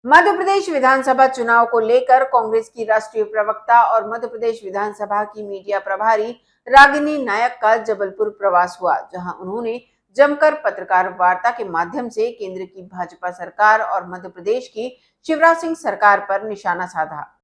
मध्य प्रदेश विधानसभा चुनाव को लेकर कांग्रेस की राष्ट्रीय प्रवक्ता और मध्य प्रदेश विधानसभा की मीडिया प्रभारी रागिनी नायक का जबलपुर प्रवास हुआ, जहां उन्होंने जमकर पत्रकार वार्ता के माध्यम से केंद्र की भाजपा सरकार और मध्य प्रदेश की शिवराज सिंह सरकार पर निशाना साधा।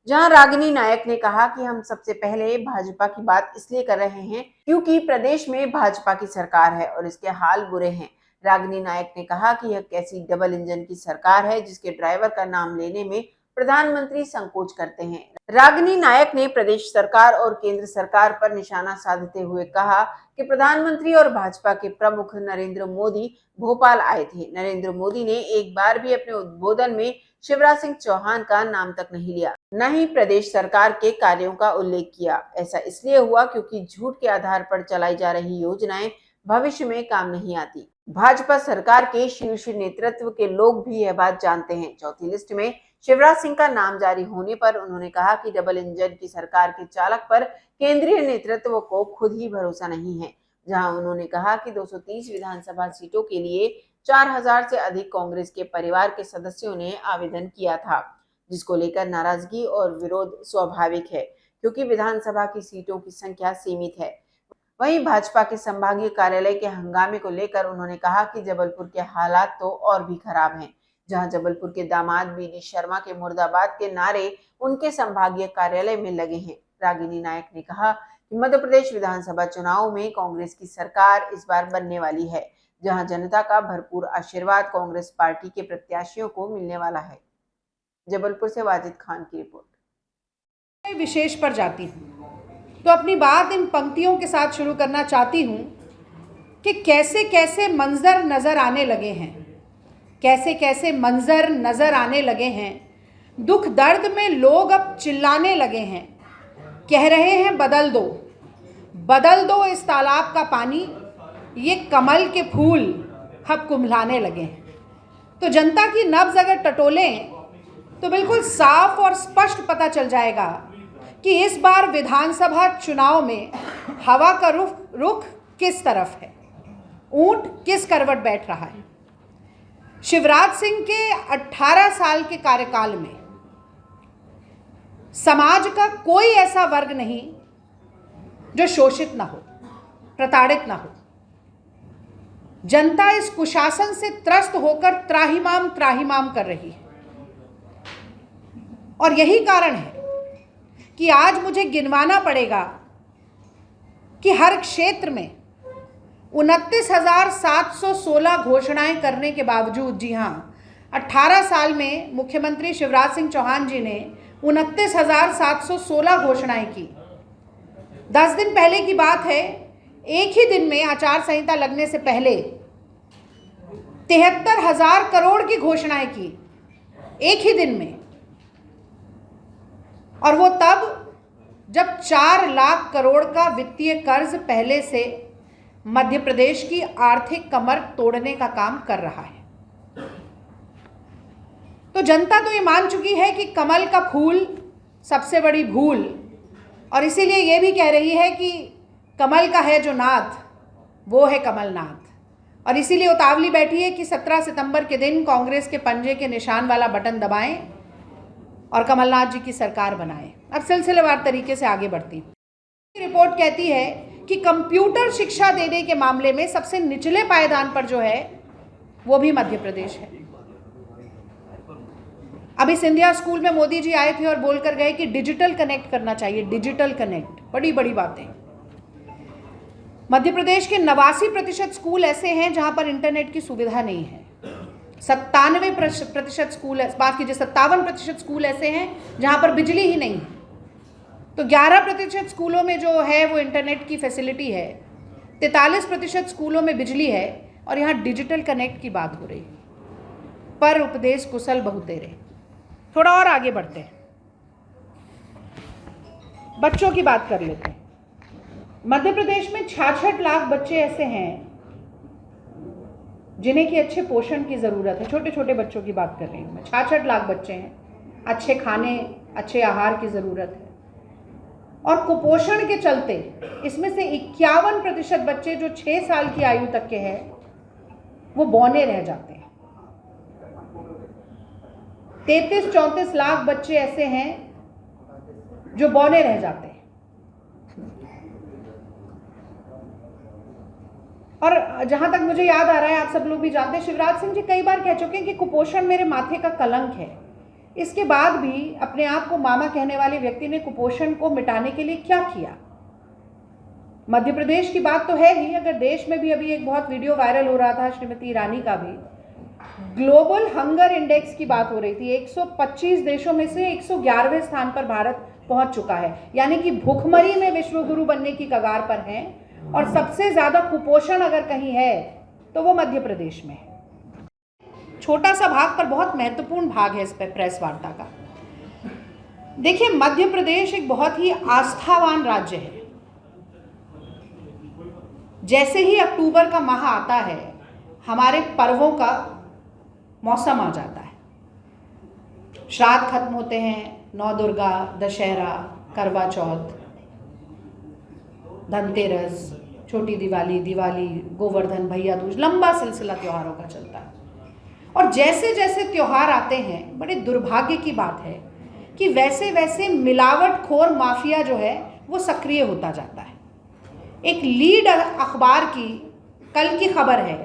जहां रागिनी नायक ने कहा कि हम सबसे पहले भाजपा की बात इसलिए कर रहे हैं क्योंकि प्रदेश में भाजपा की सरकार है और इसके हाल बुरे हैं। रागिनी नायक ने कहा कि यह कैसी डबल इंजन की सरकार है जिसके ड्राइवर का नाम लेने में प्रधानमंत्री संकोच करते हैं। रागिनी नायक ने प्रदेश सरकार और केंद्र सरकार पर निशाना साधते हुए कहा कि प्रधानमंत्री और भाजपा के प्रमुख नरेंद्र मोदी भोपाल आए थे। नरेंद्र मोदी ने एक बार भी अपने उद्बोधन में शिवराज सिंह चौहान का नाम तक नहीं लिया, न ही प्रदेश सरकार के कार्यों का उल्लेख किया। ऐसा इसलिए हुआ क्योंकि झूठ के आधार पर चलाई जा रही योजनाएं भविष्य में काम नहीं आती। भाजपा सरकार के शीर्ष नेतृत्व के लोग भी यह बात जानते हैं। चौथी लिस्ट में शिवराज सिंह का नाम जारी होने पर उन्होंने कहा कि डबल इंजन की सरकार के चालक पर केंद्रीय नेतृत्व को खुद ही भरोसा नहीं है। जहां उन्होंने कहा कि 230 विधानसभा सीटों के लिए 4000 से अधिक कांग्रेस के परिवार के सदस्यों ने आवेदन किया था, जिसको लेकर नाराजगी और विरोध स्वाभाविक है क्योंकि विधानसभा की सीटों की संख्या सीमित है। वहीं भाजपा के संभागीय कार्यालय के हंगामे को लेकर उन्होंने कहा कि जबलपुर के हालात तो और भी खराब हैं, जहां जबलपुर के दामाद बीडी शर्मा के मुर्दाबाद के नारे उनके संभागीय कार्यालय में लगे हैं। रागिनी नायक ने कहा कि मध्य प्रदेश विधानसभा चुनाव में कांग्रेस की सरकार इस बार बनने वाली है, जहां जनता का भरपूर आशीर्वाद कांग्रेस पार्टी के प्रत्याशियों को मिलने वाला है। जबलपुर से वाजिद खान की रिपोर्ट। विशेष पर जाती हूँ तो अपनी बात इन पंक्तियों के साथ शुरू करना चाहती हूँ कि कैसे कैसे मंजर नज़र आने लगे हैं, कैसे कैसे मंजर नज़र आने लगे हैं। दुख दर्द में लोग अब चिल्लाने लगे हैं, कह रहे हैं बदल दो इस तालाब का पानी, ये कमल के फूल अब कुम्हलाने लगे हैं। तो जनता की नब्ज अगर टटोलें तो बिल्कुल साफ और स्पष्ट पता चल जाएगा कि इस बार विधानसभा चुनाव में हवा का रुख किस तरफ है, ऊंट किस करवट बैठ रहा है। शिवराज सिंह के 18 साल के कार्यकाल में समाज का कोई ऐसा वर्ग नहीं जो शोषित ना हो, प्रताड़ित ना हो। जनता इस कुशासन से त्रस्त होकर त्राहिमाम कर रही है और यही कारण है कि आज मुझे गिनवाना पड़ेगा कि हर क्षेत्र में 29,716 घोषणाएं करने के बावजूद, जी हाँ, 18 साल में मुख्यमंत्री शिवराज सिंह चौहान जी ने 29,716 घोषणाएं की। 10 दिन पहले की बात है, एक ही दिन में आचार संहिता लगने से पहले 73,000 करोड़ की घोषणाएं की, एक ही दिन में। और वो तब जब 4 लाख करोड़ का वित्तीय कर्ज पहले से मध्य प्रदेश की आर्थिक कमर तोड़ने का काम कर रहा है। तो जनता तो ये मान चुकी है कि कमल का फूल सबसे बड़ी भूल, और इसीलिए ये भी कह रही है कि कमल का है जो नाथ वो है कमलनाथ। और इसीलिए उतावली बैठी है कि 17 सितंबर के दिन कांग्रेस के पंजे के निशान वाला बटन दबाएं और कमलनाथ जी की सरकार बनाएं। अब सिलसिलेवार तरीके से आगे बढ़ती हूँ। रिपोर्ट कहती है कि कंप्यूटर शिक्षा देने के मामले में सबसे निचले पायदान पर जो है वो भी मध्य प्रदेश है। अभी सिंधिया स्कूल में मोदी जी आए थे और बोलकर गए कि डिजिटल कनेक्ट करना चाहिए, डिजिटल कनेक्ट, बड़ी बड़ी बातें। मध्य प्रदेश के 89% स्कूल ऐसे हैं जहां पर इंटरनेट की सुविधा नहीं है। 97% स्कूल, बात कीजिए 57% स्कूल ऐसे हैं जहां पर बिजली ही नहीं है। तो 11% स्कूलों में जो है वो इंटरनेट की फैसिलिटी है, 43% स्कूलों में बिजली है, और यहाँ डिजिटल कनेक्ट की बात हो रही है। पर उपदेश कुशल बहुतेरे। थोड़ा और आगे बढ़ते हैं, बच्चों की बात कर लेते हैं। मध्य प्रदेश में 66 लाख बच्चे ऐसे हैं जिन्हें की अच्छे पोषण की ज़रूरत है। छोटे छोटे बच्चों की बात कर रही हूँ मैं। 66 लाख बच्चे हैं, अच्छे खाने, अच्छे आहार की ज़रूरत है। और कुपोषण के चलते इसमें से 51% बच्चे जो 6 साल की आयु तक के हैं वो बौने रह जाते हैं। 33-34 लाख बच्चे ऐसे हैं जो बौने रह जाते हैं। और जहां तक मुझे याद आ रहा है, आप सब लोग भी जानते हैं, शिवराज सिंह जी कई बार कह चुके हैं कि कुपोषण मेरे माथे का कलंक है। इसके बाद भी अपने आप को मामा कहने वाले व्यक्ति ने कुपोषण को मिटाने के लिए क्या किया? मध्य प्रदेश की बात तो है ही, अगर देश में भी अभी एक बहुत वीडियो वायरल हो रहा था श्रीमती ईरानी का भी, ग्लोबल हंगर इंडेक्स की बात हो रही थी। 125 देशों में से 111वें स्थान पर भारत पहुंच चुका है, यानी कि भूखमरी में विश्व गुरु बनने की कगार पर हैं। और सबसे ज्यादा कुपोषण अगर कहीं है तो वो मध्य प्रदेश में है। छोटा सा भाग पर बहुत महत्वपूर्ण भाग है इस पर प्रेस वार्ता का। देखिए, मध्य प्रदेश एक बहुत ही आस्थावान राज्य है। जैसे ही अक्टूबर का माह आता है, हमारे पर्वों का मौसम आ जाता है। श्राद्ध खत्म होते हैं, नौ दुर्गा, दशहरा, करवा चौथ, धनतेरस, छोटी दिवाली, दिवाली, गोवर्धन, भैया दूज, लंबा सिलसिला त्योहारों का चलता है। और जैसे जैसे त्योहार आते हैं, बड़े दुर्भाग्य की बात है कि वैसे वैसे मिलावटखोर माफिया जो है वो सक्रिय होता जाता है। एक लीड अखबार की कल की खबर है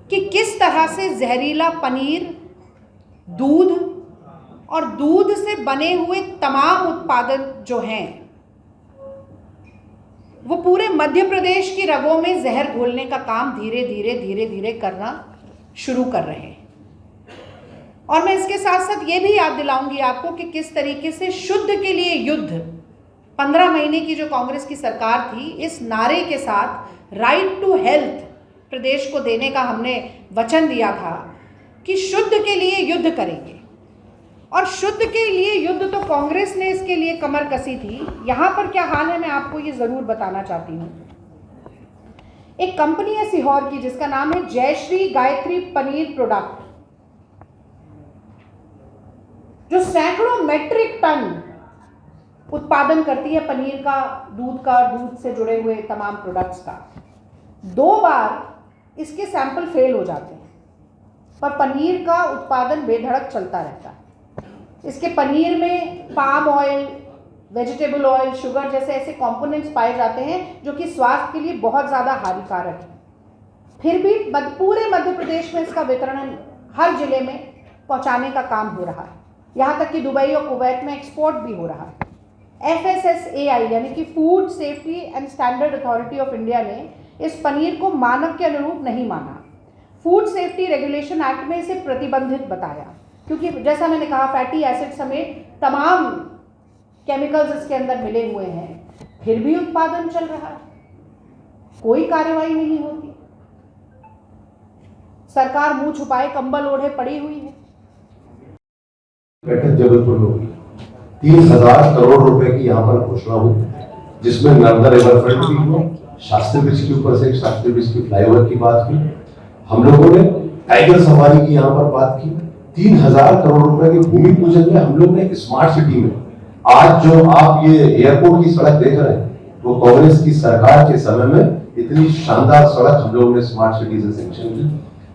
कि किस तरह से जहरीला पनीर, दूध और दूध से बने हुए तमाम उत्पादन जो हैं वो पूरे मध्य प्रदेश की रगों में जहर घोलने का काम धीरे धीरे करना शुरू कर रहे हैं। और मैं इसके साथ साथ ये भी याद दिलाऊंगी आपको कि किस तरीके से शुद्ध के लिए युद्ध 15 महीने की जो कांग्रेस की सरकार थी, इस नारे के साथ राइट टू हेल्थ प्रदेश को देने का हमने वचन दिया था कि शुद्ध के लिए युद्ध करेंगे। और शुद्ध के लिए युद्ध तो कांग्रेस ने इसके लिए कमर कसी थी। यहां पर क्या हाल है, मैं आपको ये जरूर बताना चाहती हूं। एक कंपनी है सीहोर की जिसका नाम है जयश्री गायत्री पनीर प्रोडक्ट, जो सैकड़ों मेट्रिक टन उत्पादन करती है पनीर का, दूध का, दूध से जुड़े हुए तमाम प्रोडक्ट्स का। 2 बार इसके सैंपल फेल हो जाते हैं, पर पनीर का उत्पादन बेधड़क चलता रहता है। इसके पनीर में palm oil, vegetable oil, sugar जैसे ऐसे कंपोनेंट्स पाए जाते हैं जो कि स्वास्थ्य के लिए बहुत ज़्यादा हानिकारक है। फिर भी पूरे मध्य प्रदेश में इसका वितरण हर जिले में पहुंचाने का काम हो रहा है। यहाँ तक कि दुबई और कुवैत में एक्सपोर्ट भी हो रहा है। FSSAI यानी कि food safety and standard authority of India ने इस पनीर को मानक के अनुरूप नहीं माना। फूड सेफ्टी रेगुलेशन एक्ट में इसे प्रतिबंधित बताया, क्योंकि जैसा मैंने कहा फैटी एसिड समेत तमाम केमिकल्स इसके अंदर मिले हुए हैं। फिर भी उत्पादन चल रहा है, कोई कार्रवाई नहीं होती। सरकार मुंह छुपाए कंबल ओढ़े पड़ी हुई है। बैठक जबलपुर में हुई, 3000 करोड़ रुपए की यहाँ पर घोषणा हुई, जिसमें नर्मदा रिवर फ्रंट भी हुआ, शास्त्री ब्रिज के ऊपर से एक शास्त्री ब्रिज की फ्लाईओवर की बात की, हम लोगों ने टाइगर सफारी की यहाँ पर बात की। 3000 करोड़ रुपए के भूमि पूजन में हम लोग ने स्मार्ट सिटी में, आज जो आप ये एयरपोर्ट की सड़क देख रहे हैं, वो कांग्रेस की सरकार के समय में इतनी शानदार सड़क हम लोगों ने स्मार्ट सिटी से सैंक्शन की।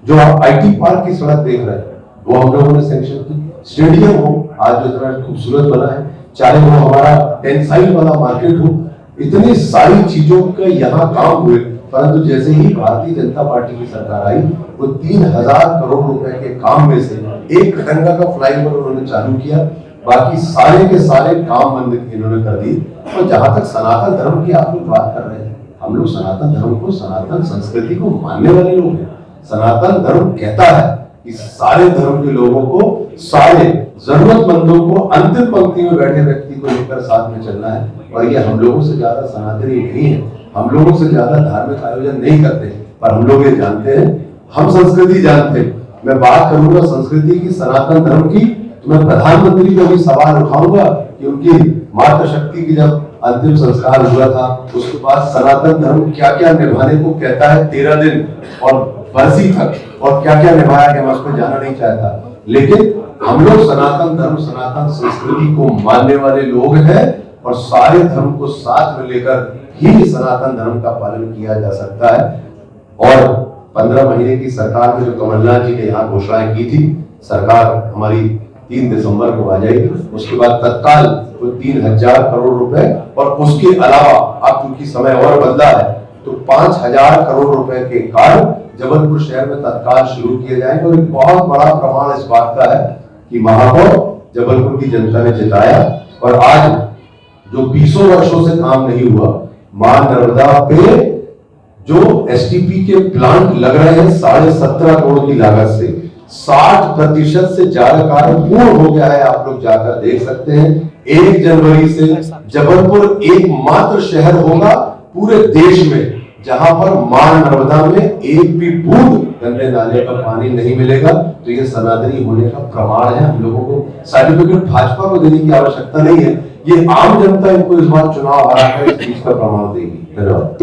जो आप IT पार्क की सड़क देख रहे हैं, वो हम लोगों ने सैंक्शन की। स्टेडियम हो आज जो इतना खूबसूरत बना है, चाहे वो हमारा टेंसाइल वाला मार्केट हो, इतनी सारी चीजों का यहाँ काम हुए। परंतु जैसे ही भारतीय जनता पार्टी की सरकार आई, वो 3000 करोड़ रुपए के काम में से एक खटंगा का फ्लाईओवर उन्होंने चालू किया, बाकी सारे के सारे काम बंद इन्होंने कर दी। और जहां तक सनातन धर्म की आप लोग बात कर रहे हैं, हम लोग सनातन धर्म को, सनातन संस्कृति को मानने वाले लोग हैं। सनातन धर्म कहता है कि सारे धर्म के लोगों को, सारे जरूरतमंदों को, अंतिम पंक्ति में बैठे व्यक्ति को लेकर साथ में चलना है। और ये हम लोगों से ज्यादा सनातनी नहीं है, हम लोगों से ज्यादा धार्मिक आयोजन नहीं करते, पर हम लोग ये जानते हैं, हम संस्कृति जानते हैं। मैं बात करूंगा संस्कृति की, सनातन धर्म की, तो मैं प्रधानमंत्री को भी सवाल उठाऊंगा कि उनकी मातृशक्ति की जब अंतिम संस्कार हुआ था, उसके बाद सनातन धर्म क्या क्या निभाने को कहता है 13 दिन और बरसी तक, और क्या क्या निभाया कि मैं उस पर जाना नहीं चाहता। लेकिन हम लोग सनातन धर्म, सनातन संस्कृति को मानने वाले लोग हैं, और सारे धर्म को साथ में लेकर ही सनातन धर्म का पालन किया जा सकता है। और 15 महीने की सरकार में जो कमलनाथ जी ने यहाँ घोषणाएं की थी, सरकार हमारी 3 दिसंबर को आ जाएगी। उसके बाद तत्काल तो 3000 करोड़ रुपए और उसके अलावा अब चूंकि समय और बदला है तो 5000 करोड़ रुपए के कार्य जबलपुर शहर में तत्काल शुरू किए जाएंगे। और एक बहुत बड़ा प्रमाण इस बात का है कि महापौर जबलपुर की जनता ने जिताया और आज जो 20 वर्षों से काम नहीं हुआ, मां नर्मदा पे जो एसटीपी के प्लांट लग रहे हैं 17.5 करोड़ की लागत से, 60% से ज्यादा कार्य पूर्ण हो गया है। आप लोग जाकर देख सकते हैं। 1 जनवरी से जबलपुर एकमात्र शहर होगा पूरे देश में जहां पर मां नर्मदा में एक भी बूंद गंदे नाले का पानी नहीं मिलेगा। तो ये सनातनी होने का प्रमाण है। हम लोगों को सर्टिफिकेट भाजपा को देने की आवश्यकता नहीं है, ये आम जनता इनको इस बार चुनाव हरा कर इस चीज का प्रमाण देगी। धन्यवाद।